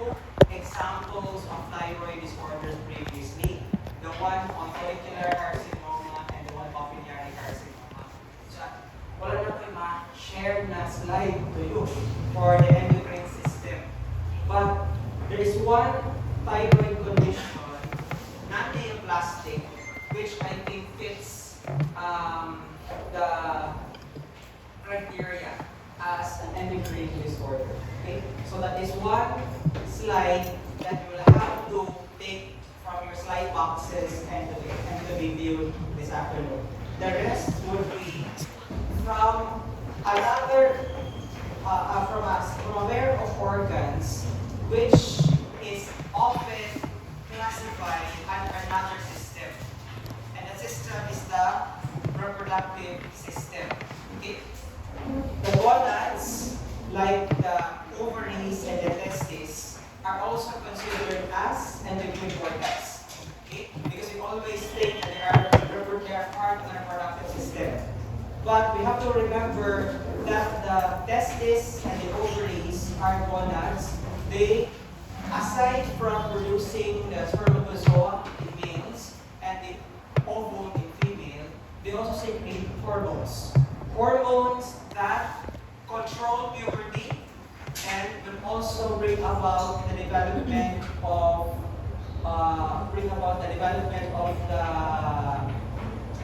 two examples of thyroid disorders previously. The one on follicular carcinoma and the one papillary carcinoma. So, wala na ko ma-share na slide to you for the endocrine system. But there is one thyroid condition, non-neoplastic, which I think fits the criteria as an endocrine disorder. Okay? So that is one slide that you will have to take from your slide boxes and to be viewed this afternoon. The rest would be from another, from a pair of organs which is often classified under another system. And the system is the reproductive system. Okay? The gonads, like the ovaries and the testes, are also considered as endocrine organs. Okay? Because we always think that they are part of the reproductive system. But we have to remember that the testes and the ovaries are gonads. They, aside from producing the spermatozoa in males and the ovum in female, they also secrete hormones. Hormones that control puberty and will also bring about the development of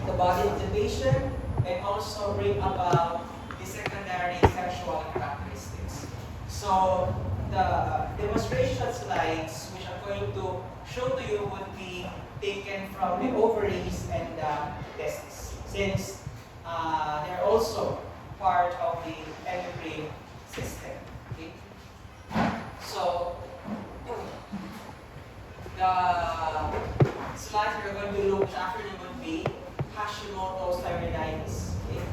the body of the patient, and also bring about the secondary sexual characteristics. So the demonstration slides which I'm going to show to you would be taken from the ovaries and the testes, since they're also part of the endocrine system. Okay? So the slides we're going to look this afternoon would be Hashimoto's thyroiditis. Okay?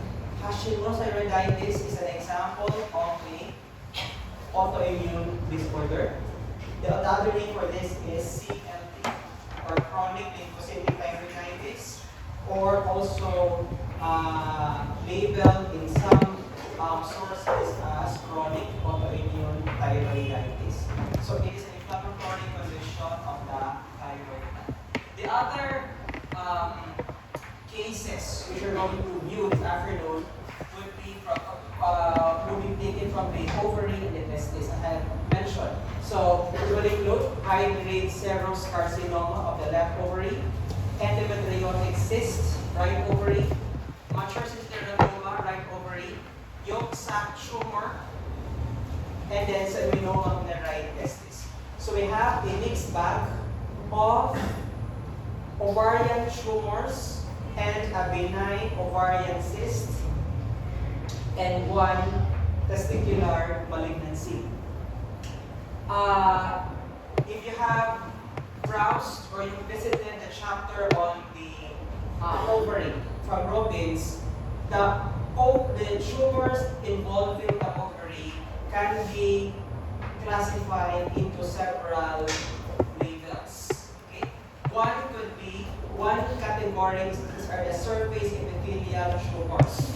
Hashimoto's thyroiditis is an example of the autoimmune disorder. The other name for this is CLT, or chronic lymphocytic thyroiditis, or also labeled in some sources as chronic autoimmune thyroiditis. So it is an inflammatory condition of the thyroid gland. The other cases which are going to view this afternoon would be taken from the ovary and the testes, as I mentioned. So it will include high-grade serous carcinoma of the left ovary, endometriotic cyst, right ovary, mature cysteratoma, right ovary, yolk sac tumor, and then seminoma on the right testis. So we have a mixed bag of ovarian tumors and a benign ovarian cyst and one testicular malignancy. If you have browsed or you visited the chapter on the ovary from Robbins, the tumors involving the ovary can be classified into several levels. Okay? One category these are the surface epithelial tumors,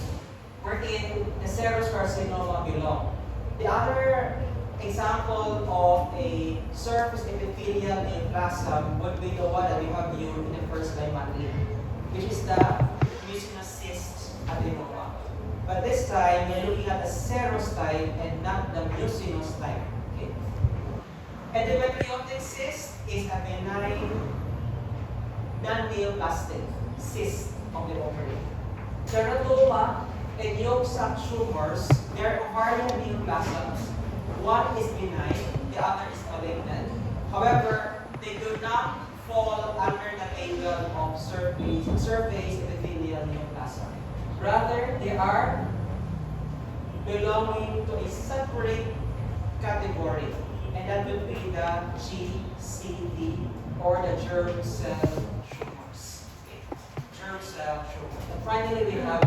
wherein the serous carcinoma belong. The other example of a surface epithelial neoplasm would be the one that we have viewed in the first line model, which is the mucinous cyst adenoma. But this time, we're looking at the serous type and not the mucinous type. Okay? Endometriotic cyst is a benign, non-neoplastic cyst of the ovary. Teratoma and yolk sac tumors, they are ovarian neoplasms. One is benign, the other is malignant. However, they do not fall under the label of surface epithelial neoplasm. Rather, they are belonging to a separate category, and that would be the GCD, or the germ cell tumors. Okay. Germ cell tumors. And finally, we have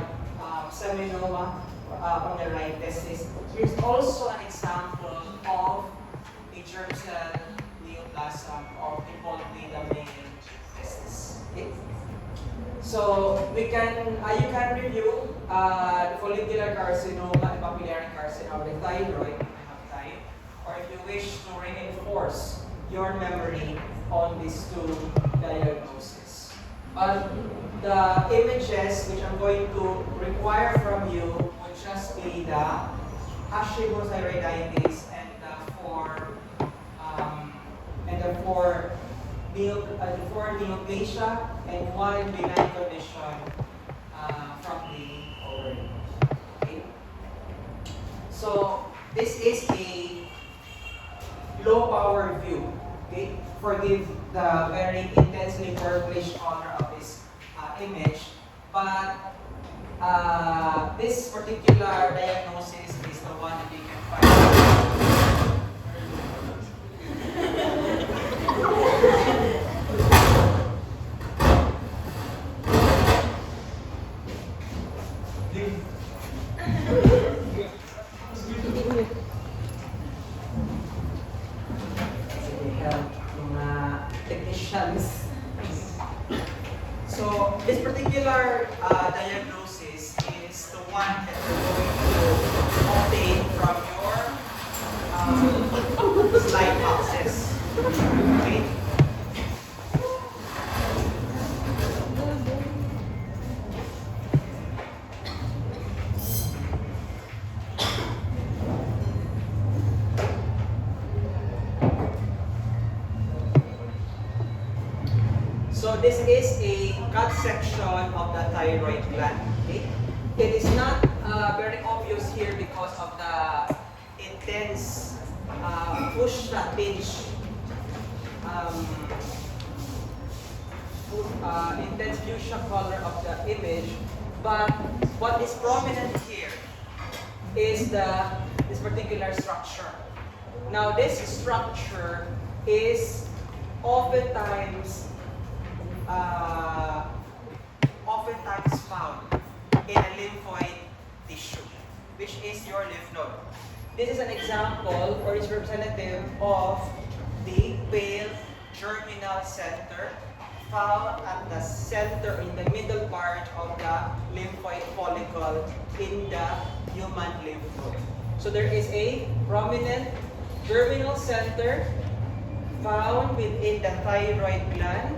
seminoma on the right testis. Here's also an example of a germ cell neoplasm of the male testis. Okay. So you can review follicular carcinoma and papillary carcinoma of the thyroid if you have time, or if you wish to reinforce reinforce your memory on these two diagnoses. The images which I'm going to require from you would just be the hashimototheritis and the four neoplasia and one benign condition from the ovary. Okay? So this is a low power view. Okay? Forgive the very intensely purplish color of this image, but this particular diagnosis is the one that you can find. So this particular diagnosis is the one that you're going to obtain from your slide boxes. Okay? So this is a cut section of the thyroid gland. Okay? It is not very obvious here because of the intense pinch, intense fuchsia color of the image. But what is prominent here is this particular structure. Now this structure is oftentimes found in a lymphoid tissue, which is your lymph node. This is an example or is representative of the pale germinal center found at the center in the middle part of the lymphoid follicle in the human lymph node. So there is a prominent germinal center found within the thyroid gland,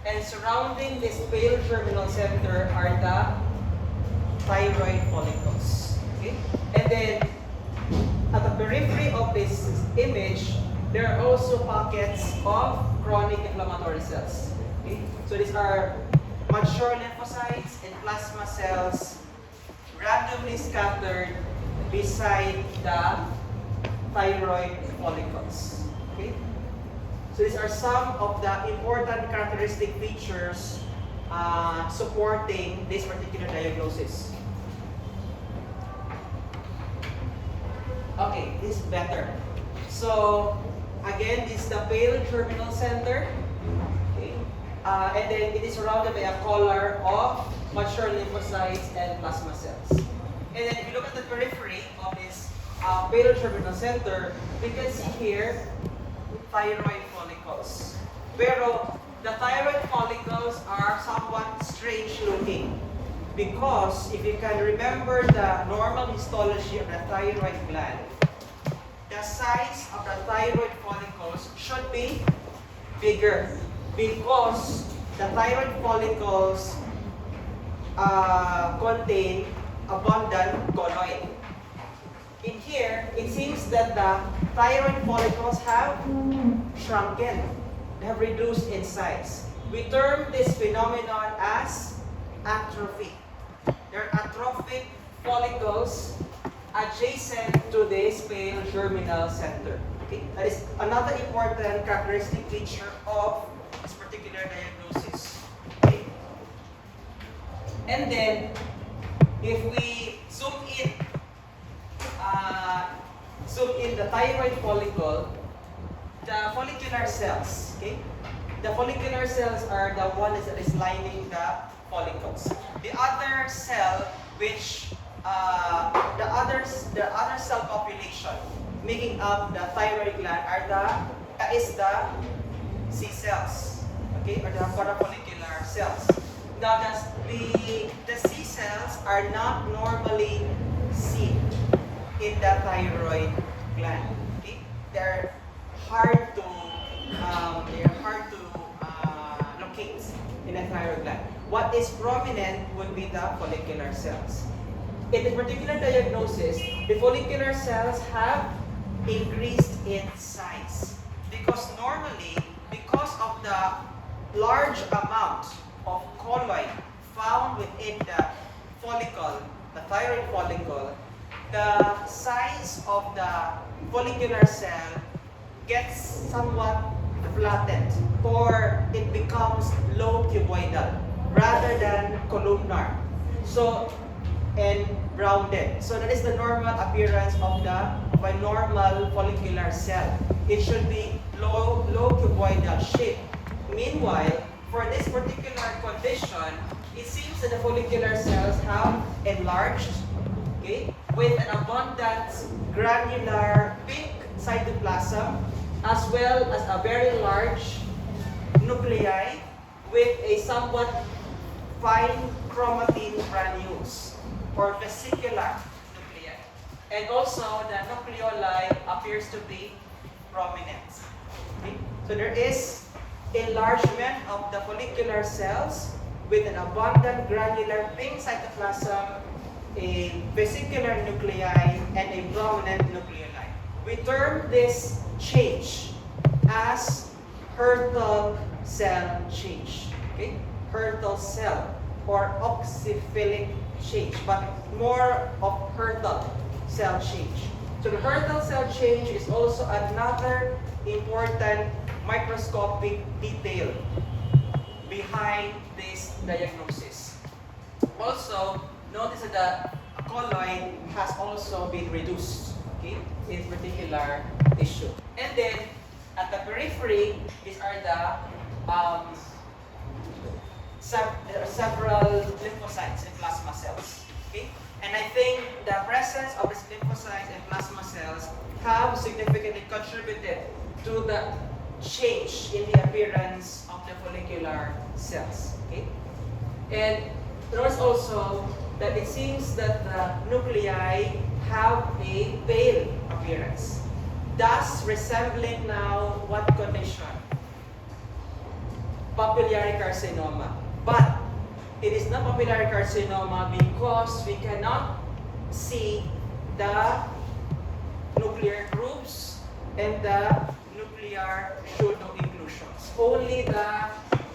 and surrounding this pale germinal center are the thyroid follicles. Okay? And then at the periphery of this image, there are also pockets of chronic inflammatory cells. Okay? So these are mature lymphocytes and plasma cells randomly scattered beside the thyroid follicles. Okay? So these are some of the important characteristic features supporting this particular diagnosis. Okay, this is better. So again, this is the pale germinal center. Okay. And then it is surrounded by a collar of mature lymphocytes and plasma cells. And then if you look at the periphery of this pale germinal center, we can see here thyroid follicles. Pero the thyroid follicles are somewhat strange looking because if you can remember the normal histology of the thyroid gland, the size of the thyroid follicles should be bigger because the thyroid follicles contain abundant colloid. In here, it seems that the thyroid follicles have shrunken. They have reduced in size. We term this phenomenon as atrophy. There are atrophic follicles adjacent to this pale germinal center. Okay? That is another important characteristic feature of this particular diagnosis. Okay? And then, if we zoom in the thyroid follicle, the follicular cells, okay? The follicular cells are the one that is lining the follicles. The other cell, which the other cell population making up the thyroid gland is the C cells, okay, or the parafollicular cells. Now, the C cells are not normally seen in the thyroid gland. Okay? They're hard to locate in a thyroid gland. What is prominent would be the follicular cells. In this particular diagnosis, the follicular cells have increased in size because normally, because of the large amount of colloid found within the follicle, the thyroid follicle, the size of the follicular cell gets somewhat flattened, or it becomes low cuboidal rather than columnar. So, and rounded. So that is the normal appearance of a normal follicular cell. It should be low cuboidal shape. Meanwhile, for this particular condition, it seems that the follicular cells have enlarged, okay, with an abundant granular pink cytoplasm, as well as a very large nuclei with a somewhat fine chromatin granules or vesicular nuclei. And also the nucleoli appears to be prominent. Okay? So there is enlargement of the follicular cells with an abundant granular pink cytoplasm, a vesicular nuclei, and a prominent nucleoli. We term this change as Hertel cell change. Okay? Hertel cell or oxyphilic change, but more of Hertel cell change. So the Hertel cell change is also another important microscopic detail behind this diagnosis. Also, notice that the colloid has also been reduced, okay, in this particular tissue. And then, at the periphery, these are the there are several lymphocytes and plasma cells. Okay? And I think the presence of these lymphocytes and plasma cells have significantly contributed to the change in the appearance of the follicular cells. Okay? And notice also that it seems that the nuclei have a pale appearance, thus resembling now what condition? Papillary carcinoma. But it is not papillary carcinoma because we cannot see the nuclear groups and the nuclear pseudo-inclusions. Only the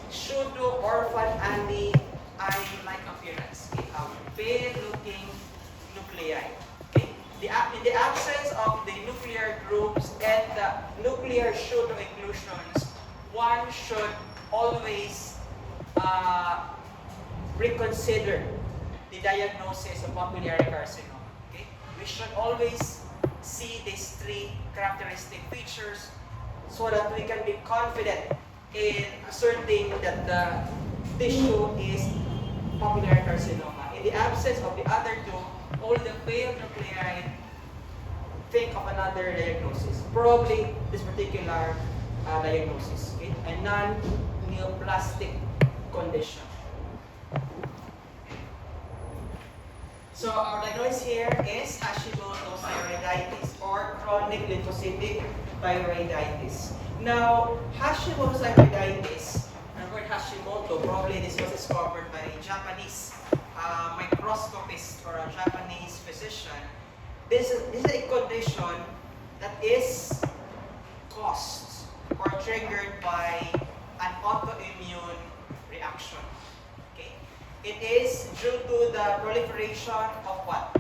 pseudo-orphan Andy-eye-like appearance. Okay, pale-looking nuclei. Okay? In the absence of the nuclear groups and the nuclear pseudo-inclusions, one should always reconsider the diagnosis of papillary carcinoma. Okay? We should always see these three characteristic features so that we can be confident in asserting that the tissue is papillary carcinoma. In the absence of the other two, only the pale nuclei, think of another diagnosis. Probably this particular diagnosis, okay? A non-neoplastic condition. So our diagnosis here is Hashimoto's thyroiditis or chronic lymphocytic thyroiditis. Now, Hashimoto's thyroiditis, the word Hashimoto, probably this was discovered by a Japanese microscopist or a Japanese physician. This is a condition that is caused or triggered by an autoimmune reaction. Okay? It is due to the proliferation of what?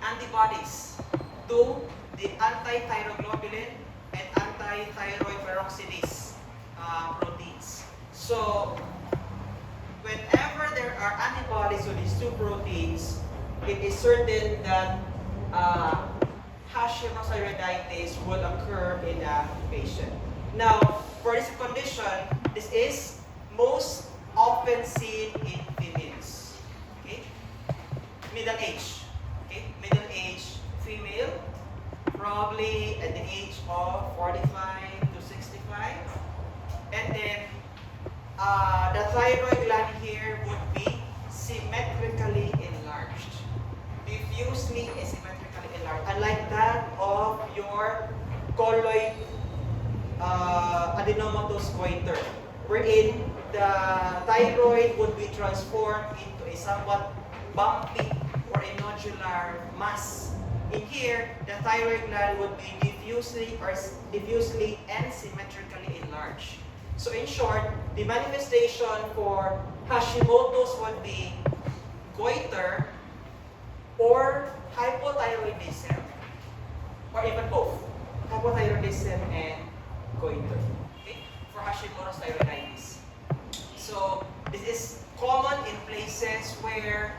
Antibodies to the anti-thyroglobulin and anti-thyroid peroxidase proteins. So, whenever there are antibodies to these two proteins, it is certain that Hashimoto's thyroiditis will occur in a patient. Now, for this condition, this is most often seen in females. Okay? Middle age. Okay? Middle age female, probably at the age of 45 to 65. And then, the thyroid gland here would be symmetrically enlarged. Diffusely asymmetrically enlarged. Unlike that of your colloid adenomatous goiter, wherein the thyroid would be transformed into a somewhat bumpy or a nodular mass. In here, the thyroid gland would be diffusely and symmetrically enlarged. So in short, the manifestation for Hashimoto's would be goiter or hypothyroidism, or even both, hypothyroidism and goiter, okay, for Hashimoto's thyroiditis. So this is common in places where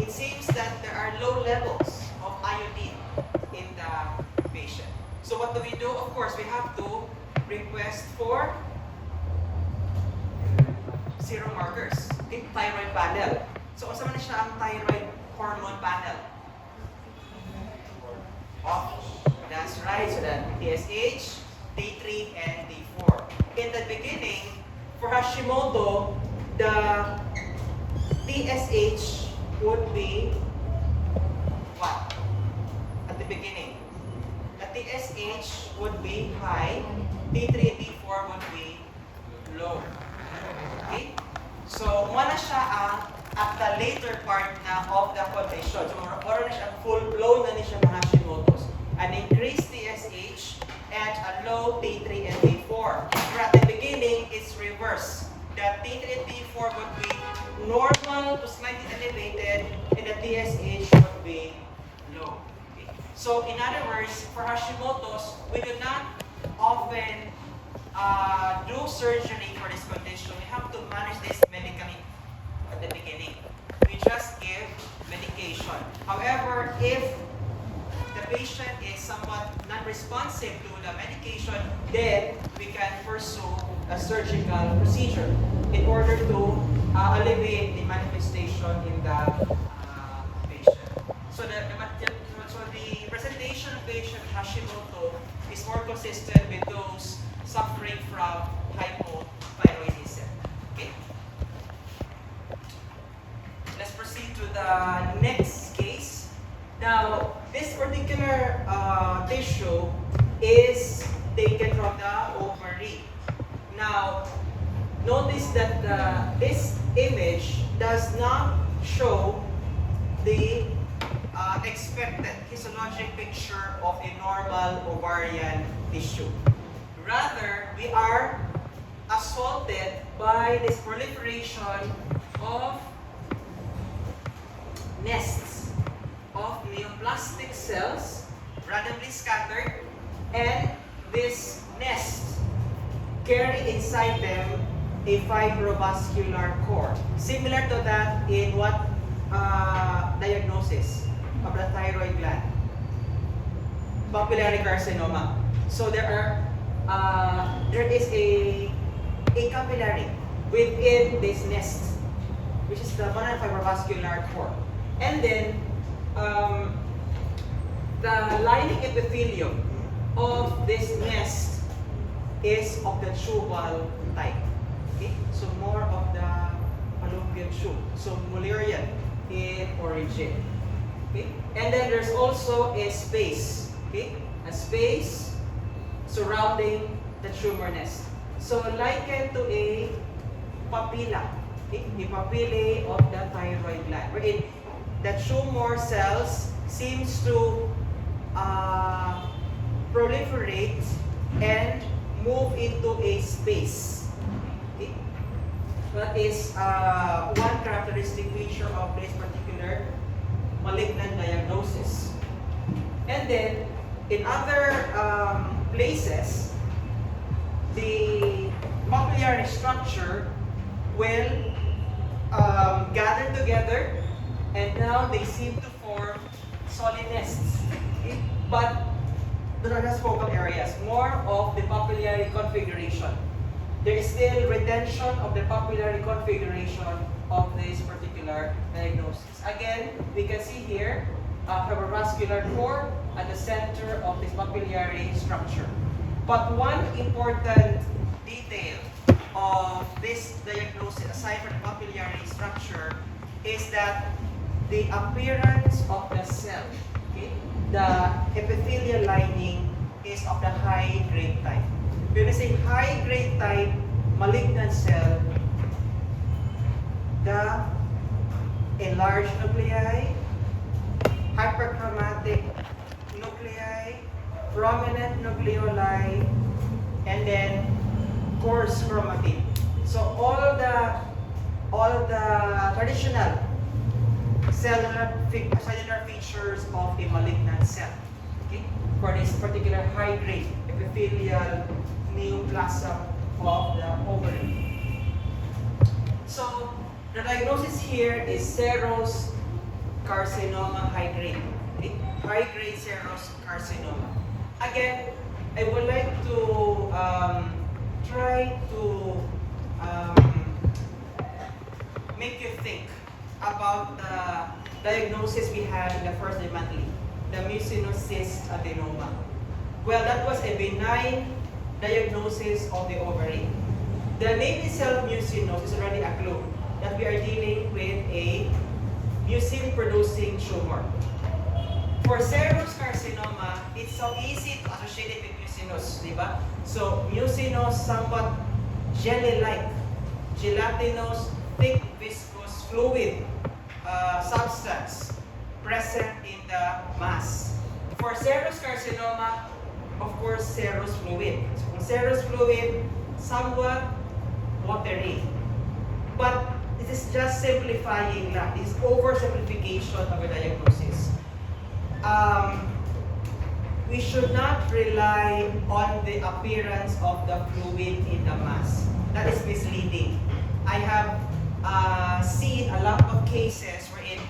it seems that there are low levels of iodine in the patient. So what do we do? Of course, we have to request for serum markers, okay, thyroid panel. So asa man siya ang thyroid hormone panel? Oh, that's right. So that TSH, T3, and T4. In the beginning, for Hashimoto, the TSH would be what? At the beginning, the TSH would be high, T3 and T4 would be low. Okay? So, muna siya at the later part na of the condition. So, mura na siya full-blown na siya ng Hashimoto's. An increased TSH and a low T3 and T4. But at the beginning, it's reverse. The T3 and T4 would be normal to slightly elevated, and the TSH would be low. Okay? So, in other words, for Hashimoto's, we do not often do surgery for this condition. We have to manage this medically at the beginning. We just give medication. However, if the patient is somewhat non-responsive to the medication, then we can pursue a surgical procedure in order to alleviate the manifestation in the patient. So the presentation of patient Hashimoto is more consistent with those suffering from hypothyroidism. Okay? Let's proceed to the next case. Now, this particular tissue is taken from the ovary. Now, notice that this image does not show the expected histologic picture of a normal ovarian tissue. Rather, we are assaulted by this proliferation of nests of neoplastic cells randomly scattered, and this nest carry inside them a fibrovascular core. Similar to that in what diagnosis of the thyroid gland? Papillary carcinoma. So there is a capillary within this nest, which is the fibrovascular core. And then the lining epithelium of this nest is of the tubal type. Okay? So more of the fallopian tube. So Mullerian in origin. Okay? And then there's also a space. Okay? A space surrounding the tumor nest. So likened to a papilla. Okay? The papillae of the thyroid gland. Wherein the tumor cells seems to proliferate and move into a space. Okay? That is one characteristic feature of this particular malignant diagnosis. And then, in other places, the papillary structure will gather together, and now they seem to form solid nests. Okay? But they're not as focal areas, more of the papillary configuration. There is still retention of the papillary configuration of this particular diagnosis. Again, we can see here a fibrovascular core at the center of this papillary structure. But one important detail of this diagnosis, aside from the papillary structure, is that the appearance of the cell, okay, the epithelial lining is of the high-grade type. When we say high-grade type malignant cell, the enlarged nuclei, hyperchromatic nuclei, prominent nucleoli, and then coarse chromatin. So all the traditional cellular features of a malignant cell, okay, for this particular high-grade epithelial neoplasm of the ovary. So the diagnosis here is serous carcinoma high-grade, okay? High-grade serous carcinoma. Again, I would like to try to make you think about the diagnosis we had in the first day monthly, the mucinous cyst adenoma. Well, that was a benign diagnosis of the ovary. The name itself, mucinous, is already a clue that we are dealing with a mucin-producing tumor. For serous carcinoma, it's so easy to associate it with mucinous, di ba? So, mucinous, somewhat jelly-like, gelatinous, thick, viscous, fluid substance present in the mass. For serous carcinoma, of course, serous fluid. So, serous fluid, somewhat watery. But this is just simplifying lang. This is oversimplification of a diagnosis. We should not rely on the appearance of the fluid in the mass. That is misleading. I have seen a lot of cases wherein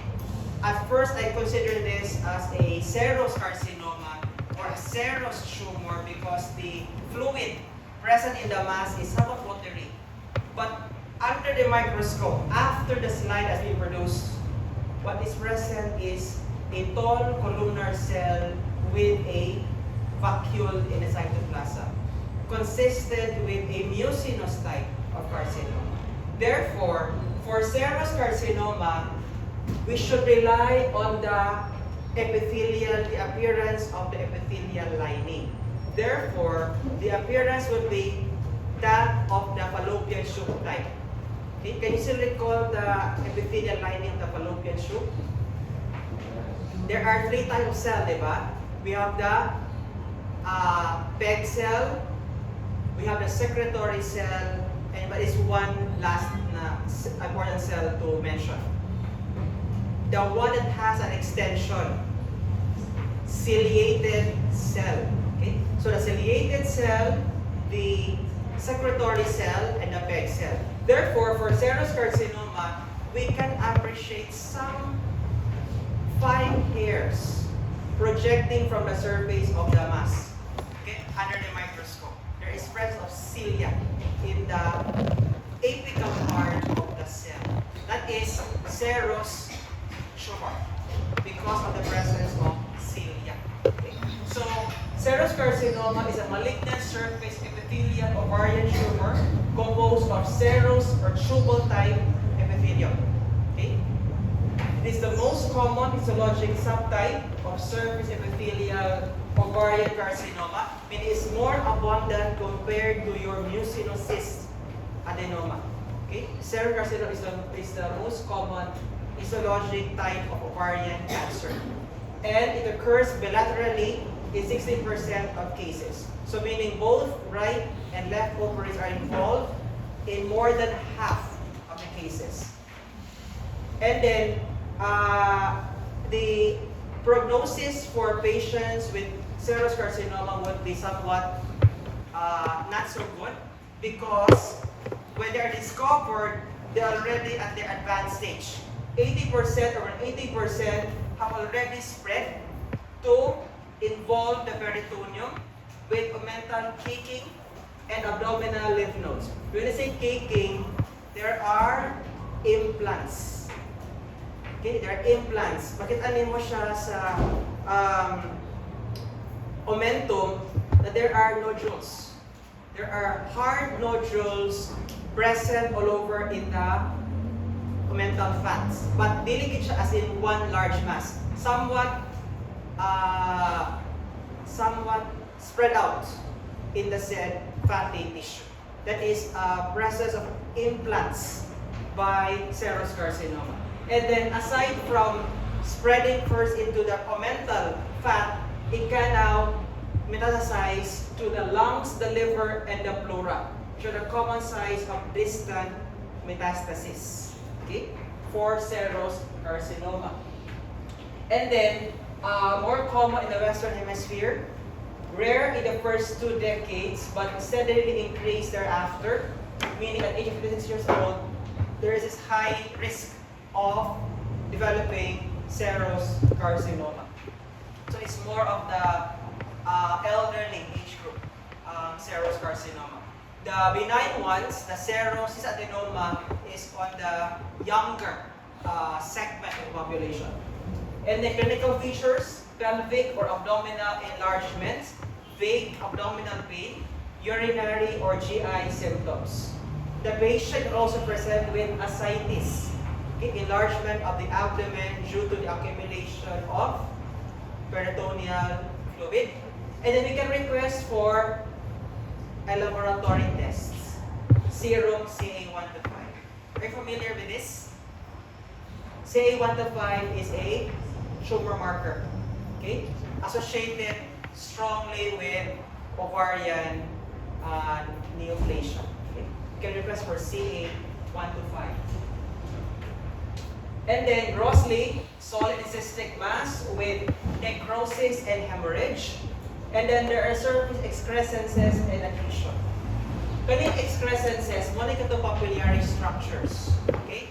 at first I consider this as a serous carcinoma or a serous tumor because the fluid present in the mass is somewhat watery. But under the microscope, after the slide has been produced, what is present is a tall columnar cell with a vacuole in the cytoplasm, consisted with a mucinous type of carcinoma. Therefore, for serous carcinoma, we should rely on the appearance of the epithelial lining. Therefore, the appearance would be that of the fallopian tube type. Okay, can you still recall the epithelial lining of the fallopian tube? There are three types of cell, diba? We have the PEG cell, we have the secretory cell, and but is one last important cell to mention. The one that has an extension, ciliated cell. Okay? So the ciliated cell, the secretory cell, and the PEG cell. Therefore, for serous carcinoma, we can appreciate some fine hairs projecting from the surface of the mass, okay, under the microscope. There is presence of cilia in the apical part of the cell. That is serous tumor because of the presence of cilia. Okay. So, serous carcinoma is a malignant surface epithelial ovarian tumor composed of serous or tubal type epithelium. Okay. It is the most common histologic subtype of surface epithelial ovarian carcinoma. It is more abundant compared to your mucinous cyst adenoma. Okay? Serous carcinoma is the most common histologic type of ovarian cancer. And it occurs bilaterally in 16% of cases. So meaning both right and left ovaries are involved in more than half of the cases. And then, the prognosis for patients with serous carcinoma would be somewhat not so good because when they are discovered, they are already at the advanced stage. 80% or 80% have already spread to involve the peritoneum with omental caking and abdominal lymph nodes. When I say caking, there are implants. Okay, there are implants. Makita mo siya sa omentum that there are nodules. There are hard nodules present all over in the omental fats. But dili siya as in one large mass. Somewhat spread out in the said fatty tissue. That is a process of implants by serous carcinoma. And then aside from spreading first into the omental fat, it can now metastasize to the lungs, the liver, and the pleura. So the common size of distant metastasis, okay, for serous carcinoma. And then, more common in the Western Hemisphere, rare in the first 2 decades, but steadily increased thereafter, meaning at age of 56 years old, there is this high risk of developing serous carcinoma. So it's more of the elderly age group, serous carcinoma. The benign ones, the serous adenoma, is on the younger segment of the population. And the clinical features, pelvic or abdominal enlargement, vague abdominal pain, urinary or GI symptoms. The patient will also present with ascites, okay, enlargement of the abdomen due to the accumulation of peritoneal fluid. And then we can request for a laboratory test, serum CA125. Are you familiar with this? CA125 is a tumor marker, okay, associated strongly with ovarian neoplasia. Okay? You can request for CA125. And then grossly, solid cystic mass with necrosis and hemorrhage. And then there are surface excrescences and adhesion. Kaning excrescences, one ito papillary structures, okay,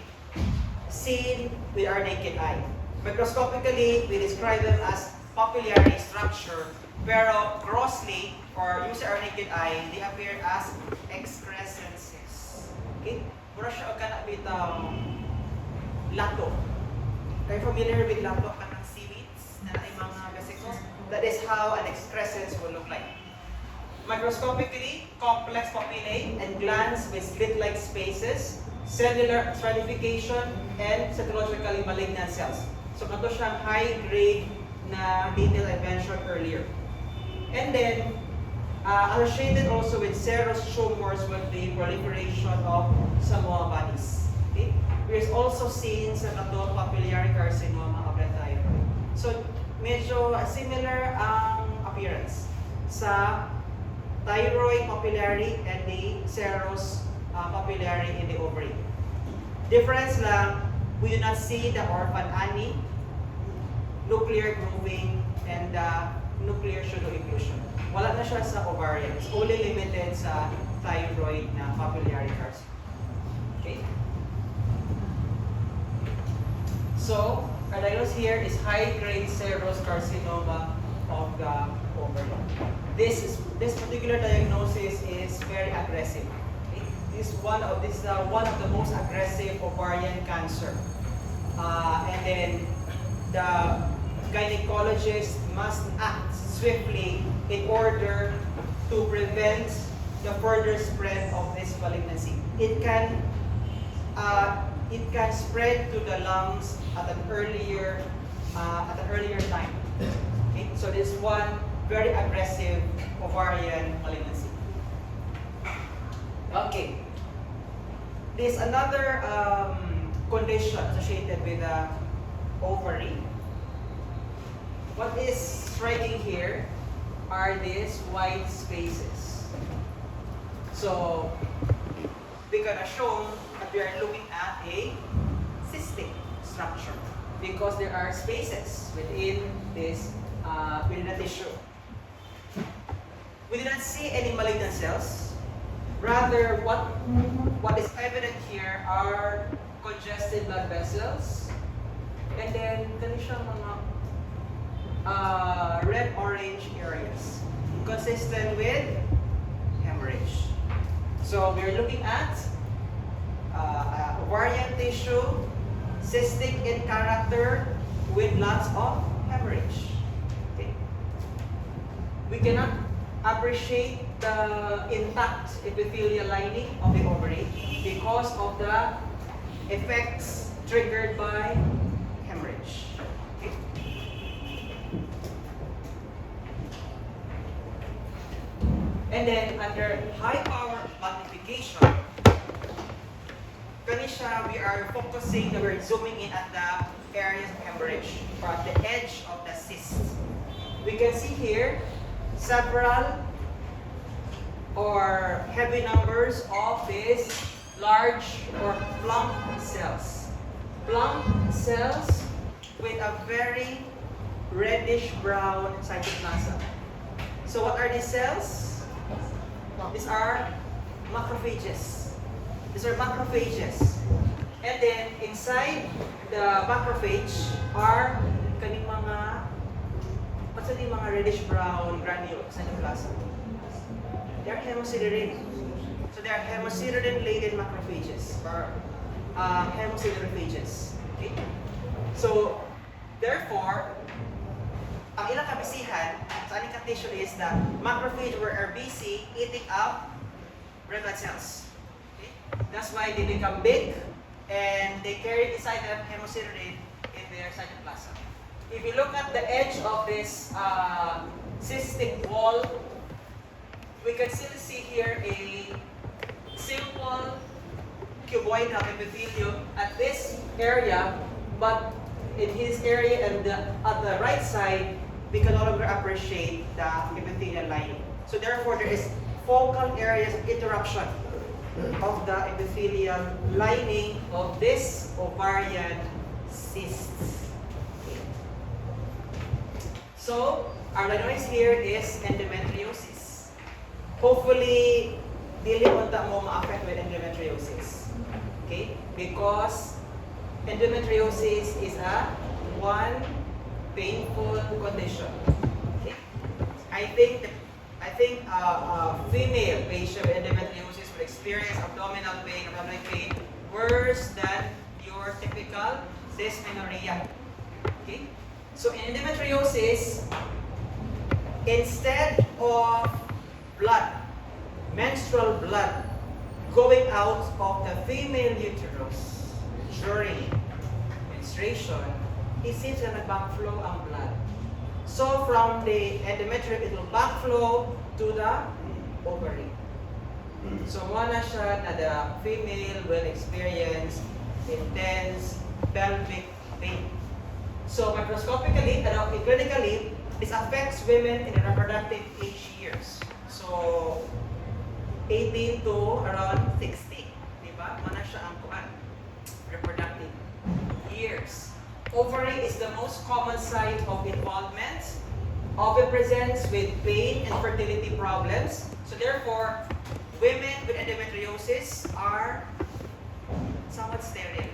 seen with our naked eye. Microscopically, we describe them as papillary structure, pero grossly, or using our naked eye, they appear as excrescences. Okay? Mura siya ka na bitang lato. Are you familiar with lato ka ng seaweeds na ay mga vesicles? That is how an excrescence will look like. Microscopically, complex papillae and glands with slit-like spaces, cellular stratification, and cytologically malignant cells. So, ito siyang high-grade na detail I mentioned earlier. And then, associated also with serous tumors with the proliferation of Samoa bodies. Okay? We are also seen sa katong papillary carcinoma of the thyroid. So, medyo similar ang appearance sa thyroid papillary and the serous papillary in the ovary. Difference lang, we do not see the orphan ani, nuclear grooving, and nuclear pseudoeffusion. Wala na siya sa ovarian. It's only limited sa thyroid na papillary carcinoma. Okay? So, our diagnosis here is high-grade serous carcinoma of the ovary. This particular diagnosis is very aggressive. Okay? This is one of the most aggressive ovarian cancer. And then the gynecologist must act swiftly in order to prevent the further spread of this malignancy. It can spread to the lungs at an earlier time. Okay? So this one very aggressive ovarian malignancy. Okay. There's another condition associated with the ovary. What is striking here are these white spaces. So we can assume that we are looking at a cystic structure because there are spaces within this within the tissue. We do not see any malignant cells. Rather, what is evident here are congested blood vessels, and then ganito mga red-orange areas, consistent with hemorrhage. So we are looking at ovarian tissue, cystic in character, with lots of hemorrhage. Okay. We cannot appreciate the intact epithelial lining of the ovary because of the effects triggered by hemorrhage. Okay. then under high power magnification, we are focusing, we're zooming in at the areas of hemorrhage or at the edge of the cyst. We can see here several or heavy numbers of these large or plump cells. Plump cells with a very reddish brown cytoplasm. So what are these cells? These are macrophages. These are macrophages. And then inside the macrophage are kaning mga what's the mga reddish brown granules cytoplasm. They are hemosiderin. So they are hemosiderin laden macrophages or hemosiderophages. Okay? So therefore, ang ilang kabisihan sa aning tissue is the macrophage are busy eating up red blood cells. Okay? That's why they become big and they carry inside the hemosiderin in their cytoplasm. If you look at the edge of this cystic wall, we can still see here a simple cuboidal epithelium at this area, but in his area and at the right side, we can no longer appreciate the epithelial lining. So therefore, there is focal areas of interruption of the epithelial lining of this ovarian cysts. Okay. So, our diagnosis here is endometriosis. Hopefully, dili unta mo ma-affect with endometriosis. Okay? Because endometriosis is a one painful condition. Okay? I think a female patient with endometriosis will experience abdominal pain worse than your typical dysmenorrhea. Okay? So in endometriosis, instead of blood, menstrual blood going out of the female uterus during menstruation, it seems na nag-backflow ang blood. So from the endometrium, it will backflow to the ovary. So muna siya na the female will experience intense pelvic pain. So microscopically and clinically, this affects women in the reproductive age years. So 18 to around 60, di ba? Muna siya ang reproductive years. Ovary is the most common site of involvement. Often presents with pain and fertility problems. So therefore, women with endometriosis are somewhat sterile.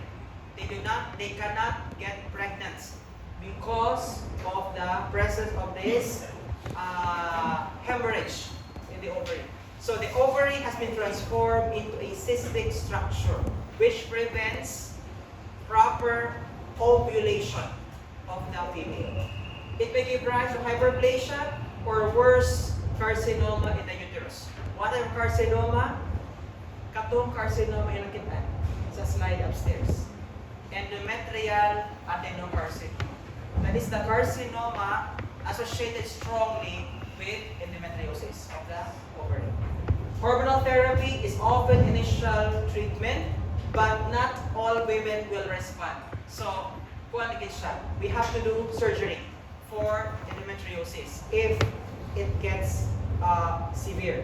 They cannot get pregnant because of the presence of this hemorrhage in the ovary. So the ovary has been transformed into a cystic structure, which prevents proper ovulation of the female. It may give rise to hyperplasia or worse, carcinoma in the uterus. What are carcinoma? Katong carcinoma ilang kita sa slide upstairs. Endometrial adenocarcinoma. That is the carcinoma associated strongly with endometriosis of the ovary. Hormonal therapy is often initial treatment, but not all women will respond. So, we have to do surgery for endometriosis if it gets severe.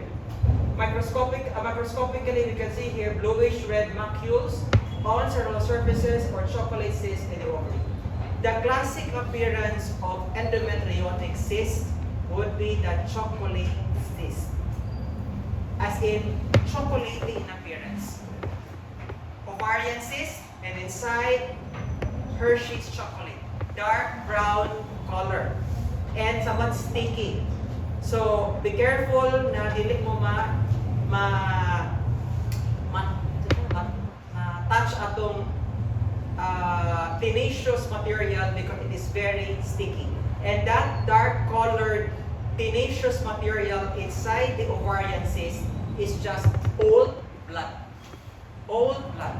Microscopically, we can see here bluish red macules on several surfaces or chocolate cysts in the ovary. The classic appearance of endometriotic cyst would be the chocolate cyst, as in chocolatey in appearance. Ovarian cyst, and inside Hershey's chocolate, dark brown color, and somewhat sticky. So be careful na dili mo touch atong tenacious material because it is very sticky. And that dark colored tenacious material inside the ovarian cyst is just old blood. Old blood.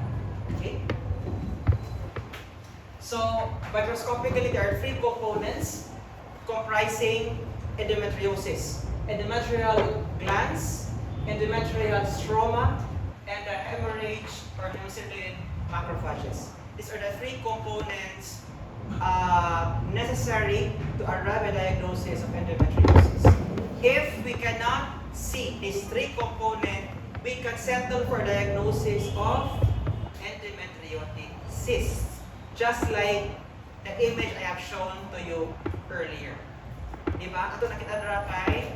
Okay? So, microscopically, there are three components comprising endometriosis. Endometrial glands, endometrial stroma, and the hemorrhage or hemocentral macrophages. These are the three components necessary to arrive at diagnosis of endometriosis. If we cannot see these three components, we can settle for diagnosis of endometriotic cysts, just like the image I have shown to you earlier. Diba? Ito nakita nila kay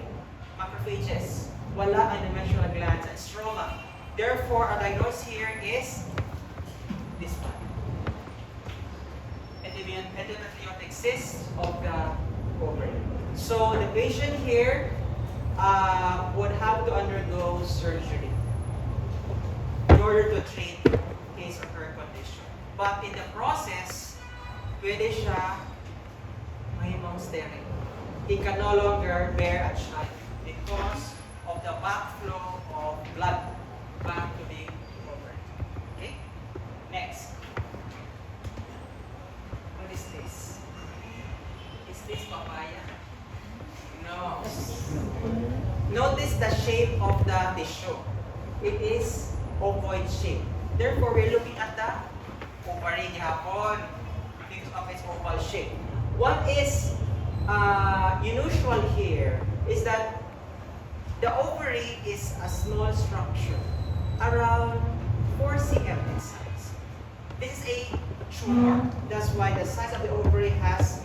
macrophages. Wala ang endometrial glands and stroma. Therefore, our diagnosis here is this one. Endometriotic cyst of the ovary. So the patient here would have to undergo surgery in order to treat his or her condition. But in the process, pwede siya mahimong sterile. He can no longer bear a child because of the backflow of blood back to the ovary. Okay? Next. What is this? Is this papaya? No. Notice the shape of the tissue. It is ovoid shape. Therefore, we're looking at the ovary gihapon because of its oval shape. What is unusual here is that the ovary is a small structure, around 4 cm in size. This is a tumor. That's why the size of the ovary has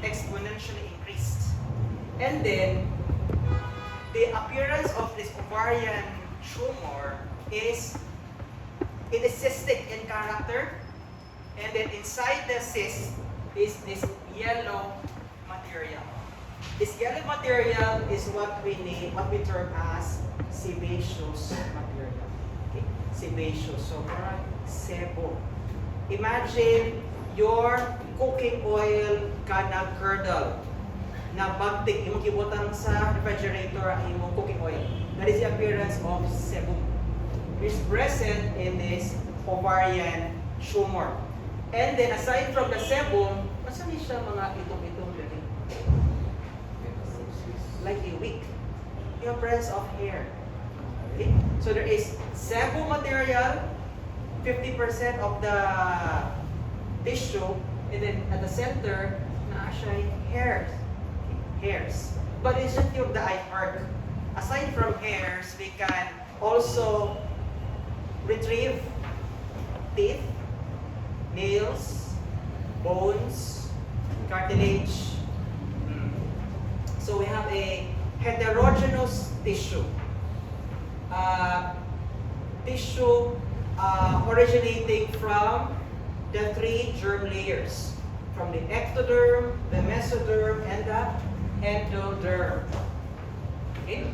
exponentially increased. And then, the appearance of this ovarian tumor is, it is cystic in character, and then inside the cyst is this yellow material. This yellow material is what we term as sebaceous material. Okay? Sebaceous. So, parang sebo. Imagine your cooking oil kanang curdle na bagtik imong gibutang sa refrigerator ang imong cooking oil. That is the appearance of sebum. It's present in this ovarian tumor. And then aside from the sebum, masa ni siya mga itong-itong dali? Like a wick. The appearance of hair. Okay? So there is sebum material, 50% of the tissue, and then at the center, naa siya hairs. Hairs. But it's just of the eye arc. Aside from hairs, we can also retrieve teeth, nails, bones, cartilage. So we have a heterogeneous tissue. Tissue originating from the 3 germ layers, from the ectoderm, the mesoderm, and the endoderm. Okay?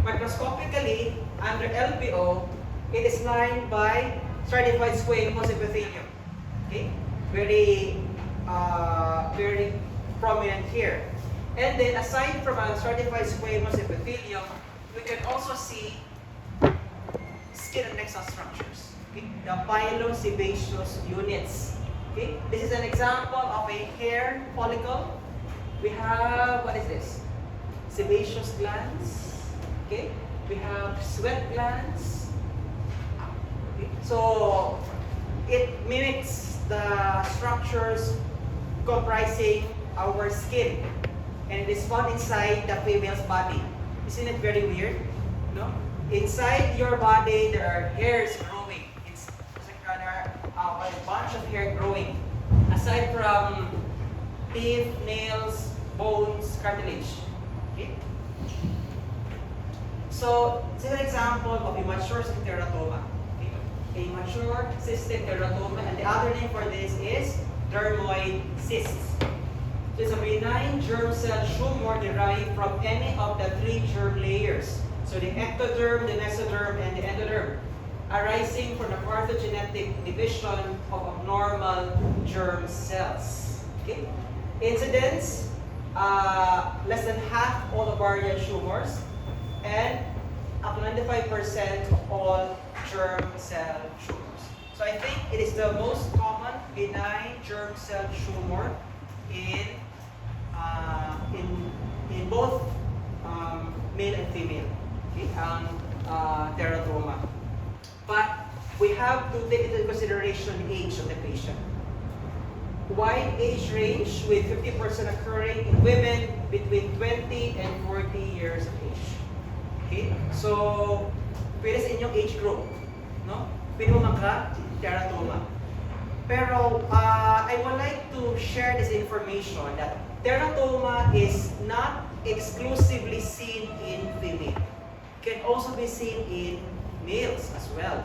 Microscopically, under LPO, it is lined by stratified squamous epithelium. Okay? Very prominent here. And then, aside from a stratified squamous epithelium, we can also see skin and nexus structures. Okay? The pilosebaceous units. Okay? This is an example of a hair follicle. We have, what is this? Sebaceous glands. Okay? We have sweat glands. Okay? So, it mimics the structures comprising our skin. And it is found inside the female's body. Isn't it very weird? No? Inside your body, there are hairs growing. It's like a bunch of hair growing. Aside from teeth, nails, bones, cartilage. Okay? So, this is an example of a mature cystic teratoma. Okay? A mature cystic teratoma, and the other name for this is dermoid cysts. So it's a benign germ cell tumor derived from any of the 3 germ layers. So the ectoderm, the mesoderm, and the endoderm, arising from the parthenogenetic division of abnormal germ cells. Okay? Incidence, less than half all ovarian tumors, and up to 95% of all germ cell tumors. So I think it is the most common benign germ cell tumor in both male and female. Okay? teratoma. But we have to take into consideration the age of the patient. Wide age range with 50% occurring in women between 20 and 40 years of age. Okay? So, pwede sa inyong age group, no? Pwede mo magka-teratoma. Pero, I would like to share this information that teratoma is not exclusively seen in female. Can also be seen in males as well.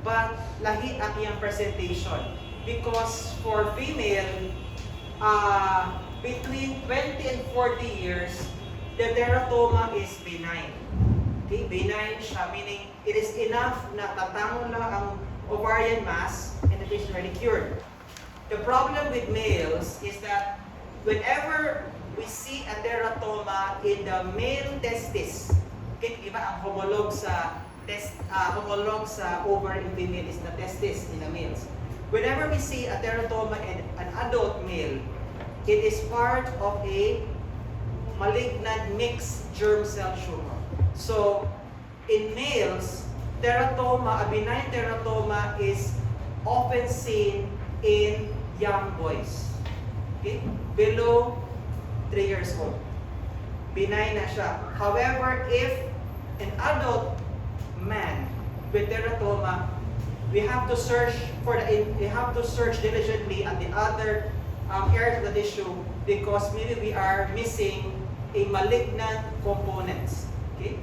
But, lahi ang iyang presentation. Because for female, between 20 and 40 years, the teratoma is benign. Okay, benign siya, meaning it is enough na tatangon lang ang ovarian mass and the patient already cured. The problem with males is that whenever we see a teratoma in the male testis, okay, iba ang homolog sa ovary in female is the testis in the males. Whenever we see a teratoma in an adult male, it is part of a malignant mixed germ cell tumor. So, in males, teratoma, a benign teratoma is often seen in young boys. Okay? Below 3 years old. Benign na siya. However, if an adult man with teratoma, we have to search diligently at the other areas of the tissue because maybe we are missing a malignant components, okay,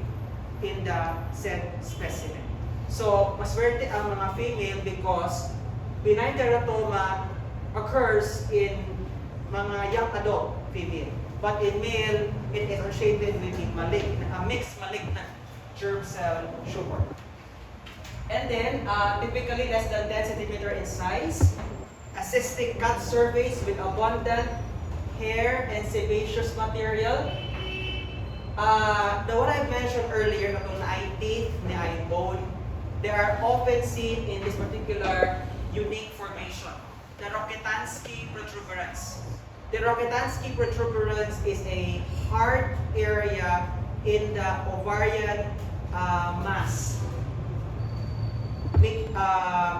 in the said specimen. So, mas swerte ang mga female because benign teratoma occurs in mga young adult female. But in male, it is associated with a mixed malignant germ cell tumor. And then, typically less than 10 cm in size, a cystic cut surface with abundant hair and sebaceous material. The what I mentioned earlier, na eye teeth, na eye bone, they are often seen in this particular unique formation, the Rokitansky protuberance. The Rokitansky protuberance is a hard area in the ovarian mass.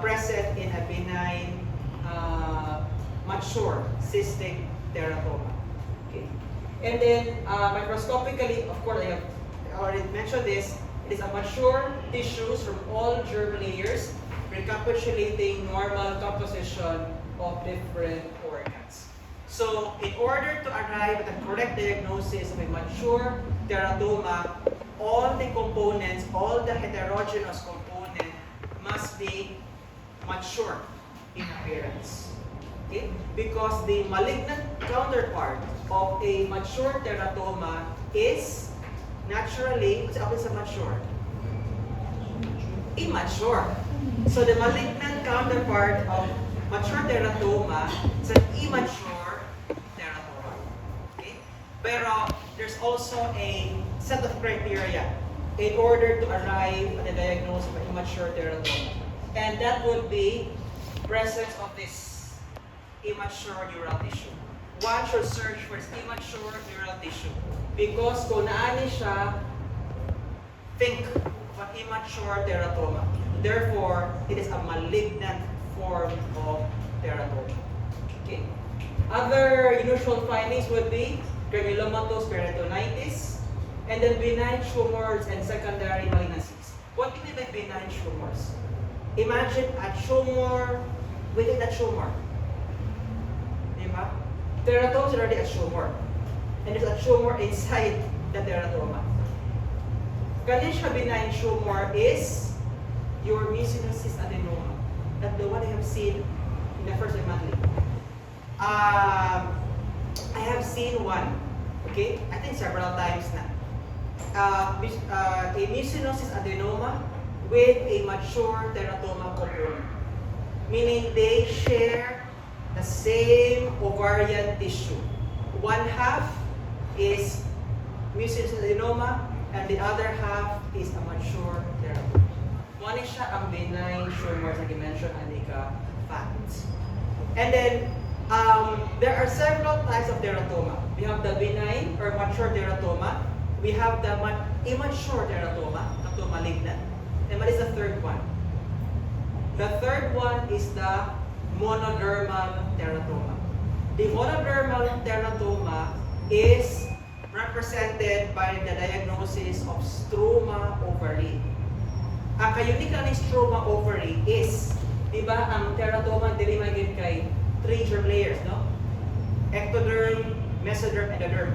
Present in a benign, mature cystic teratoma. Okay. And then, microscopically, of course, I have already mentioned this, it is a mature tissues from all germ layers, recapitulating normal composition of different organs. So, in order to arrive at the correct diagnosis of a mature teratoma, all the components, all the heterogeneous components, must be mature in appearance. Okay? Because the malignant counterpart of a mature teratoma is naturally, what's up sa mature? Immature. So the malignant counterpart of mature teratoma is an immature teratoma. Okay? Pero there's also a set of criteria in order to arrive at the diagnosis of immature teratoma. And that would be presence of this immature neural tissue. One should search for this immature neural tissue. Because kung naani siya, think of an immature teratoma. Therefore, it is a malignant form of teratoma. Okay. Other unusual findings would be granulomatous peritonitis, and then benign tumors and secondary malignancies. What do you mean by benign tumors? Imagine a tumor within a tumor. Diba? Teratoma is already a tumor. And there's a tumor inside the teratoma. Ganesha benign tumor is your mucinous adenoma. That's the one I have seen in the first monthly. I have seen one, okay? I think several times na. A mucinosis adenoma with a mature teratoma component. Meaning they share the same ovarian tissue. One half is mucinosis adenoma and the other half is a mature teratoma. One is siya ang benign tumors na i-mention anika facts. And then, there are several types of teratoma. We have the benign or mature teratoma. We have the immature teratoma, malignant. And what is the third one? The third one is the monodermal teratoma. The monodermal teratoma is represented by the diagnosis of struma ovary. Ang kayunika ng struma ovary is, di ba, ang teratoma dilimagin kay 3 germ layers, no? Ectoderm, mesoderm, endoderm.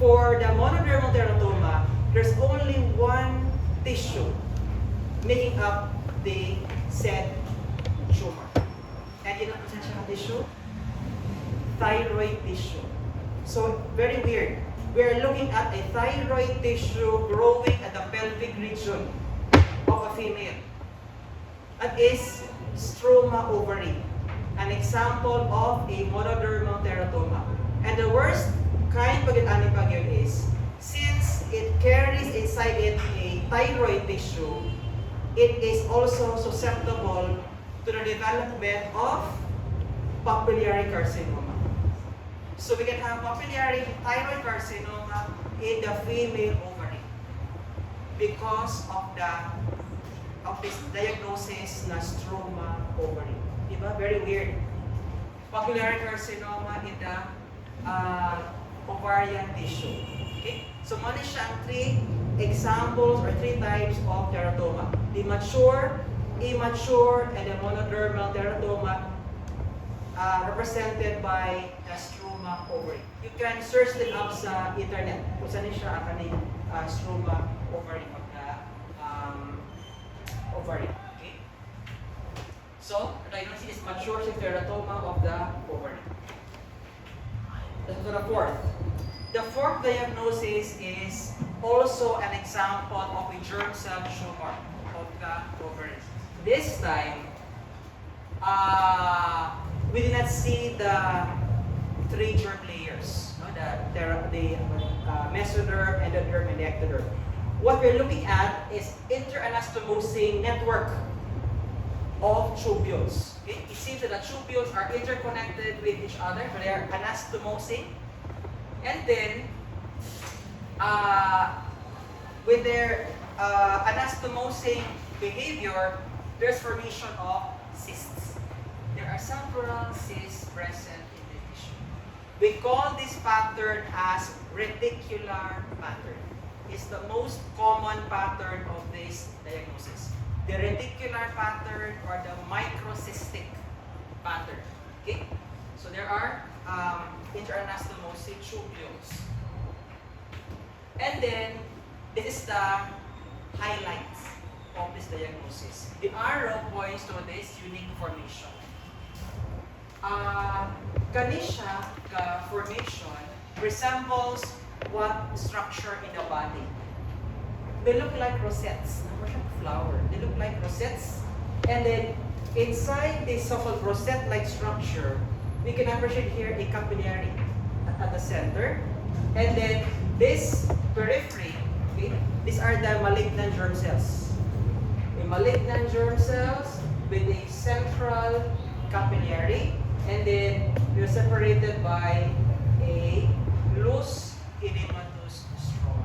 For the monodermal teratoma, there's only one tissue making up the said tumor. And you know kung saan siya ang tissue? Thyroid tissue. So, very weird. We are looking at a thyroid tissue growing at the pelvic region of a female. That is struma ovary, an example of a monodermal teratoma. And the worst kind pag-ani pag yun is, since it carries inside it a thyroid tissue, it is also susceptible to the development of papillary carcinoma. So we can have papillary thyroid carcinoma in the female ovary because of this diagnosis na struma ovary. Diba? Very weird. Papillary carcinoma in the ovarian tissue. Okay? So muna siya ang 3 examples or 3 types of teratoma. The mature, immature, and the monodermal teratoma represented by the struma ovary. You can search them up sa internet kung saan siya ang kaning struma ovary of the ovary. Okay? So, the diagnosis is mature teratoma of the ovary. Let's go to the fourth. The fourth diagnosis is also an example of a germ cell tumor of the ovaries. This time, we did not see the 3 germ layers, no? the mesoderm, endoderm, and the ectoderm. What we're looking at is interanastomosing network of tubules. Okay? It seems that the tubules are interconnected with each other, so they are anastomosing. And then, with their anastomosing behavior, there's formation of cysts. There are several cysts present in the tissue. We call this pattern as reticular pattern. It's the most common pattern of this diagnosis. The reticular pattern or the microcystic pattern. Okay? So there are interanastomosing tubules. And then, this is the highlights of this diagnosis. The arrow points to this unique formation. Kanisha formation resembles what structure in the body? They look like rosettes. Flower. They look like rosettes. And then, inside this so-called rosette-like structure, we can appreciate here a capillary at the center. And then, this periphery, okay, these are the malignant germ cells. The malignant germ cells with a central capillary, and then they're separated by a loose edematous stroma.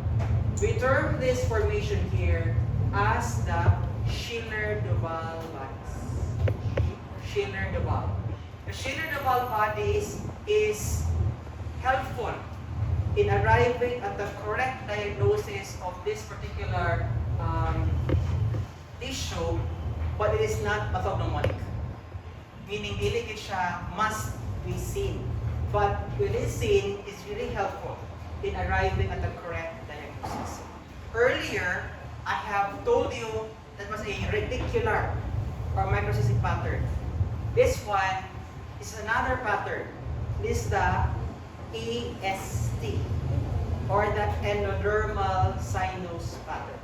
We term this formation here as the Schiller-Duval bodies. Schiller-Duval. The Schiller-Duval bodies is helpful in arriving at the correct diagnosis of this particular tissue, but it is not pathognomonic. Meaning, dili siya must be seen. But when it is seen, it's really helpful in arriving at the correct diagnosis. Earlier, I have told you that was a reticular or microcystic pattern. This one is another pattern. This is the EST or the endodermal sinus pattern,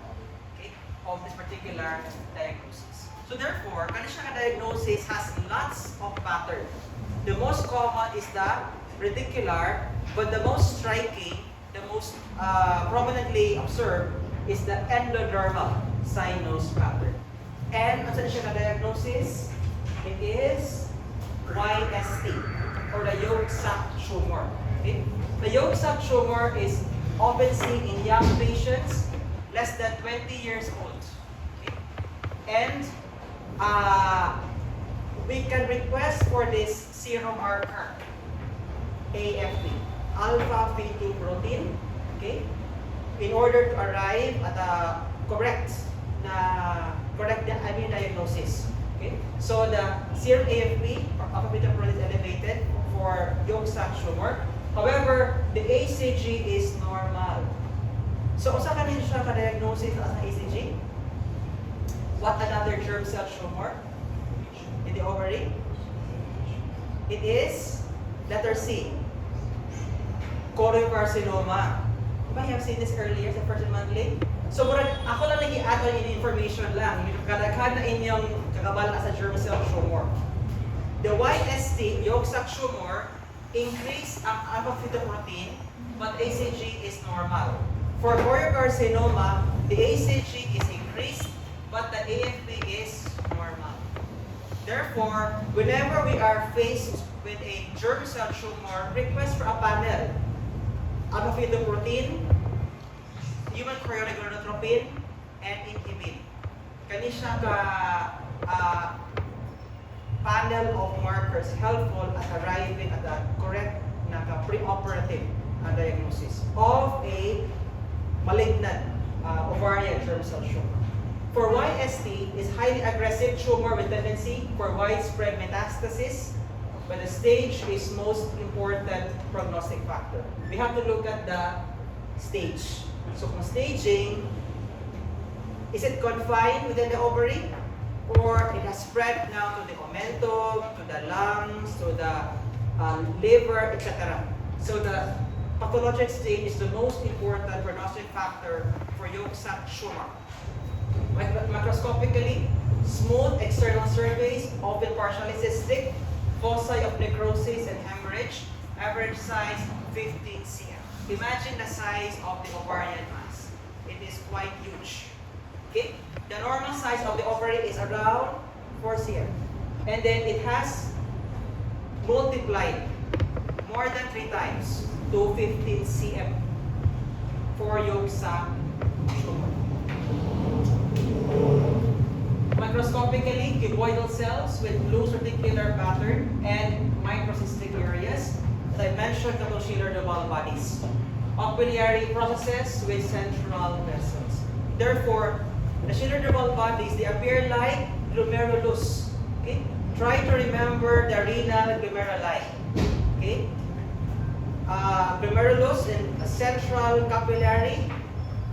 okay, of this particular diagnosis. So therefore, kanisha diagnosis has lots of patterns. The most common is the reticular, but the most striking, the most prominently observed is the endodermal sinus pattern. And ano siya diagnosis? It is YST or the yolk sac tumor. Okay? The yolk sac tumor is often seen in young patients less than 20 years old. And we can request for this serum marker, AFP, alpha-fetoprotein, okay, in order to arrive at a correct diagnosis. Okay, so the serum AFP or alpha-fetoprotein is elevated for yolk sac tumor. However, the ACG is normal. So, usa kanin siya ka-diagnosis as an ACG? What another germ cell tumor in the ovary? It is letter C, choriocarcinoma. Diba you have seen this earlier sa first monthly? So, ako lang nag-i-add on information lang. Kadaghan na inyong kakabala sa germ cell tumor. The YST, yolk sac tumor, increase ang alpha-fetoprotein, but ACG is normal. For choriocarcinoma, the ACG is increased, but the AFP is normal. Therefore, whenever we are faced with a germ cell tumor, request for a panel. Alpha-fetoprotein, human chorionic gonadotropin, and inhibin. Kani siya ka panel of markers helpful at arriving at the correct preoperative diagnosis of a malignant ovarian germ cell tumor. For YST, is highly aggressive tumor with tendency for widespread metastasis, but the stage is most important prognostic factor. We have to look at the stage. So kung staging, is it confined within the ovary? Or it has spread now to the omentum, to the lungs, to the liver, etc. So the pathologic stage is the most important prognostic factor for yolk sac tumor. Macroscopically, smooth external surface, often partially cystic, foci of necrosis and hemorrhage, average size 15 cm. Imagine the size of the ovarian mass. It is quite huge. Okay? The normal size of the ovary is around 4 cm. And then it has multiplied more than 3 times to 15 cm for yolk sac tumor. Microscopically, cuboidal cells with loose reticular pattern and microcystic areas. As I mentioned, the Schiller-Duval bodies. Ociliary processes with central vessels. Therefore, the Schiller-Duval bodies, they appear like glomerulus. Okay? Try to remember the renal glomeruli. Okay? Glomerulus and a central capillary,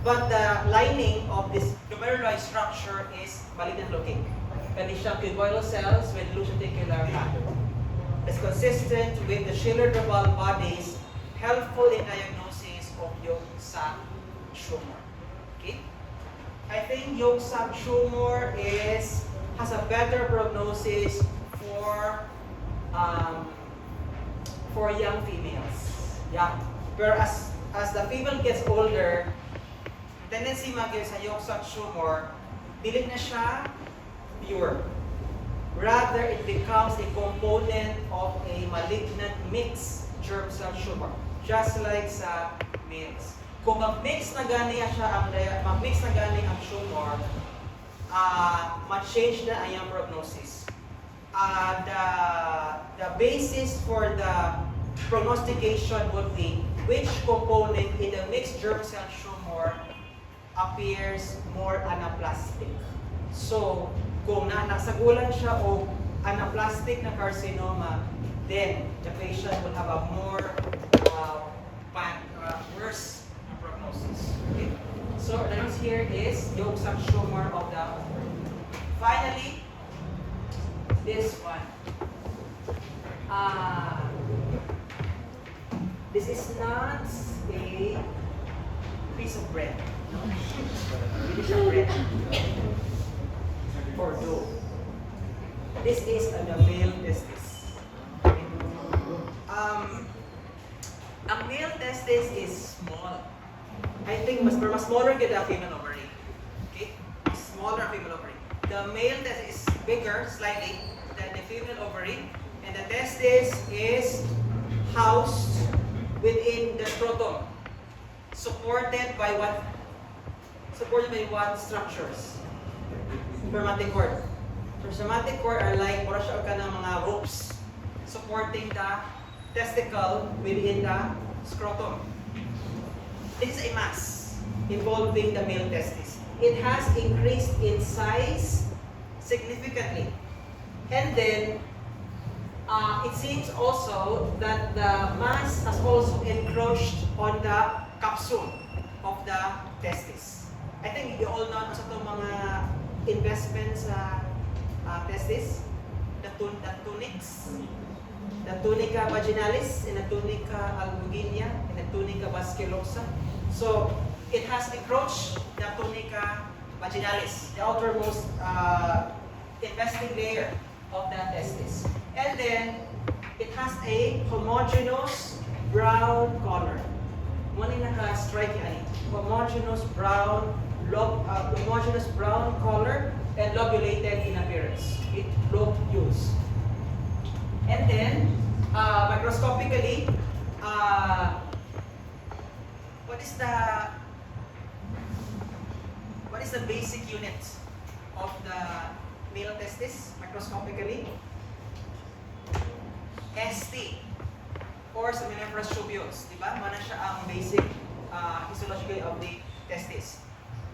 but the lining of this glomeruli structure is malignant looking. Kani siyang cuboidal cells with loose reticular pattern. It's consistent with the Schiller-Duval bodies, helpful in diagnosis of yolk sac tumor. Okay? I think yolk sac tumor has a better prognosis for young females. Yeah. Pero as the female gets older, tendency magyud sa yolk sac tumor, dili na siya pure. Rather, it becomes a component of a malignant mixed germ cell tumor, just like sa males. Kung mag-mix na gani ang tumor, ma-change na ang iyang prognosis. The basis for the prognostication would be which component in the mixed germ cell tumor appears more anaplastic. So, kung nasagulan siya o anaplastic na carcinoma, then the patient will have a more worse prognosis. Okay? So, the next here is yolk sac tumor of the ovary. Finally, this one. This is not a piece of bread. No? It is a bread. For dough. This is the male testis. Ang male testis is small. I think mas smaller than the female ovary. Okay? Smaller female ovary. The male testis is bigger slightly than the female ovary, and the testis is housed within the scrotum, supported by what structures? spermatic cord. So spermatic cord are like para siya ka ng mga ropes supporting the testicle within the scrotum. This is a mass involving the male testis. It has increased in size significantly. And then, it seems also that the mass has also encroached on the capsule of the testis. I think you all know sa itong mga investments sa testis, the tunics, the tunica vaginalis, and the tunica albuginea, and the tunica vasculosa. So, it has encroached the tunica vaginalis, the outermost investing layer of the testis. And then, it has a homogeneous brown color. Muna naka-strike yan. Homogeneous brown color and lobulated in appearance. It lobules. And then, microscopically, what is the basic unit of the male testis microscopically? ST or seminiferous tubules, di ba? Mana siya ang basic histologically of the testis.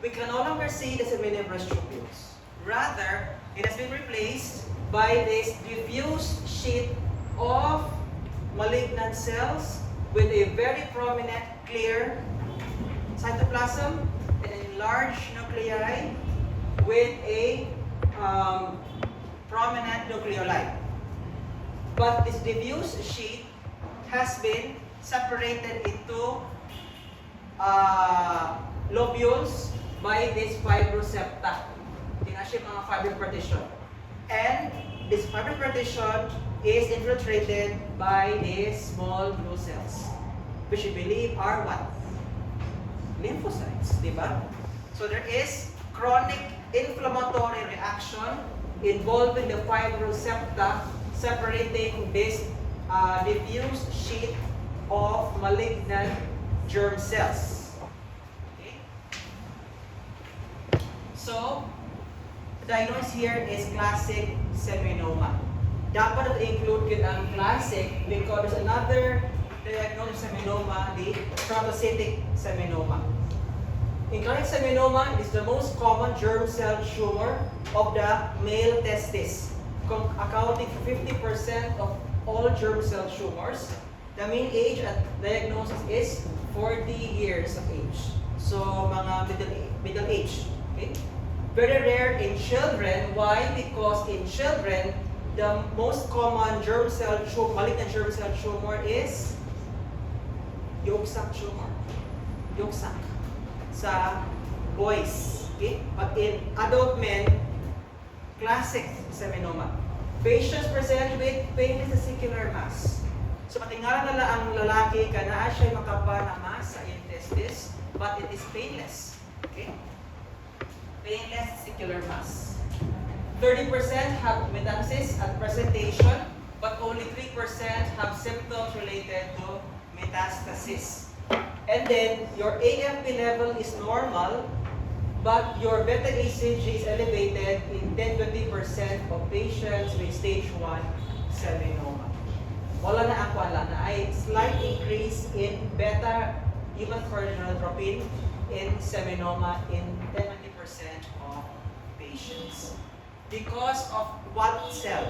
We can no longer see the seminiferous tubules. Rather, it has been replaced by this diffuse sheet of malignant cells with a very prominent clear cytoplasm and enlarged nuclei with a prominent nucleoli. But this diffuse sheet has been separated into lobules by this fibrosepta. Tingnan siya mga fiber partition. And this fiber partition is infiltrated by these small blue cells, which we believe are what? Lymphocytes, di ba? So there is chronic inflammatory reaction involving the fibrosepta separating this diffuse sheet of malignant germ cells. Okay? So, the diagnosis here is classic seminoma. Dapat include yun ang classic because there's another diagnosis of seminoma, the phagocytic seminoma. In classic seminoma, it is the most common germ cell tumor of the male testis, accounting for 50% of all germ cell tumors. The mean age at diagnosis is 40 years of age. So, mga middle age. Okay? Very rare in children. Why? Because in children, the most common germ cell malignant germ cell tumor is yolk sac tumor. Yolk sac. Sa boys. Okay? But in adult men, classic seminoma. Patients present with painless testicular mass. So patingalan nila ang lalaki kana siya makapa na mass sa iyang testis, but it is painless. Okay? Painless testicular mass. 30% have metastasis at presentation, but only 3% have symptoms related to metastasis. And then your AFP level is normal, but your beta HCG is elevated in 10-20% of patients with stage 1 seminoma. Wala na ang wala na ay slight increase in beta human chorioniotropin in seminoma in 10-20% of patients. Because of what cell?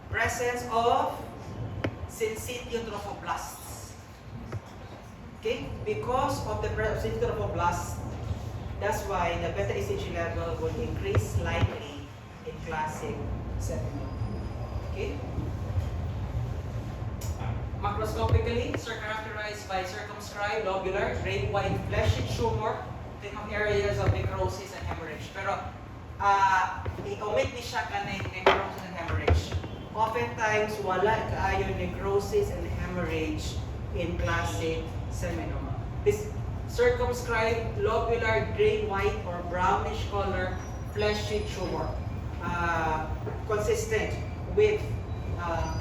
Presence of syncytial trophoblasts. Okay? Because of the presence of syncytial trophoblasts, that's why the beta HCG level will increase slightly in classic seminoma. Okay? Macroscopically, characterized by circumscribed, lobular, gray white fleshy tumor. Think of areas of necrosis and hemorrhage. Pero, i-omit ni siya kanay necrosis and hemorrhage. Oftentimes, wala kaayo necrosis and hemorrhage in classic seminoma. This circumscribed, lobular, gray white or brownish color fleshy tumor. Consistent with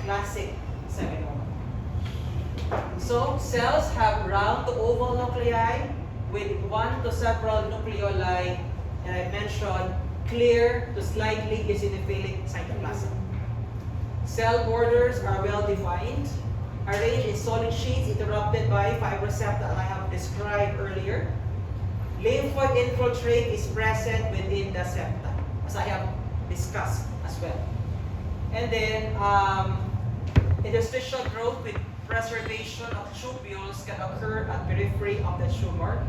classic seminoma. So, cells have round to oval nuclei with one to several nucleoli and I mentioned clear to slightly eosinophilic cytoplasm. Cell borders are well defined, arranged in solid sheets interrupted by fibrous septa that I have described earlier. Lymphoid infiltrate is present within the septa, as I have discussed as well. And then interstitial growth with preservation of tubules can occur at periphery of the tumor.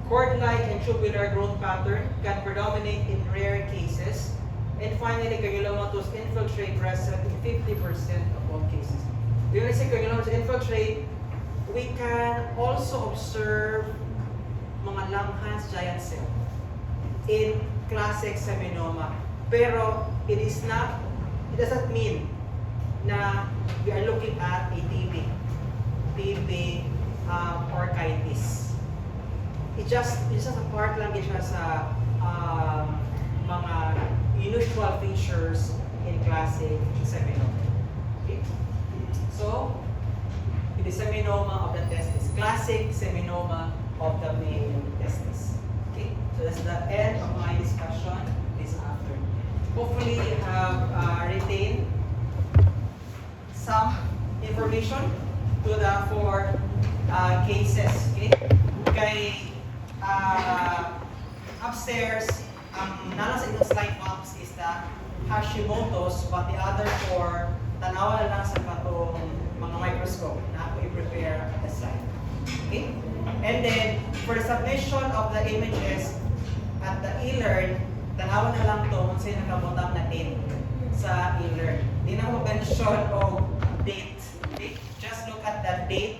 Cord-like and tubular growth pattern can predominate in rare cases. And finally, granulomatous infiltrate present in 50% of all cases. When we say granulomatous infiltrate, we can also observe mga Langhans giant cell in classic seminoma. Pero it doesn't mean na we are looking at a TB orchitis. It's just a part lang siya sa mga unusual features in classic seminoma. Okay? So, it is seminoma of the testis, classic seminoma of the male testis. Okay? So that's the end of my discussion this afternoon. Hopefully you have retained some information to the 4 cases. Okay? Kay upstairs, ang nasa inyong slide box is the Hashimoto's, but the other 4, tanawa lang sa katong mga microscope na ako i-prepare at the side. Okay? And then, for the submission of the images at the e-learn, tanawa na lang to kung sa'yo nakabutang na date sa e-learn. Hindi na ako mag-mention o date. Okay? Just look at the date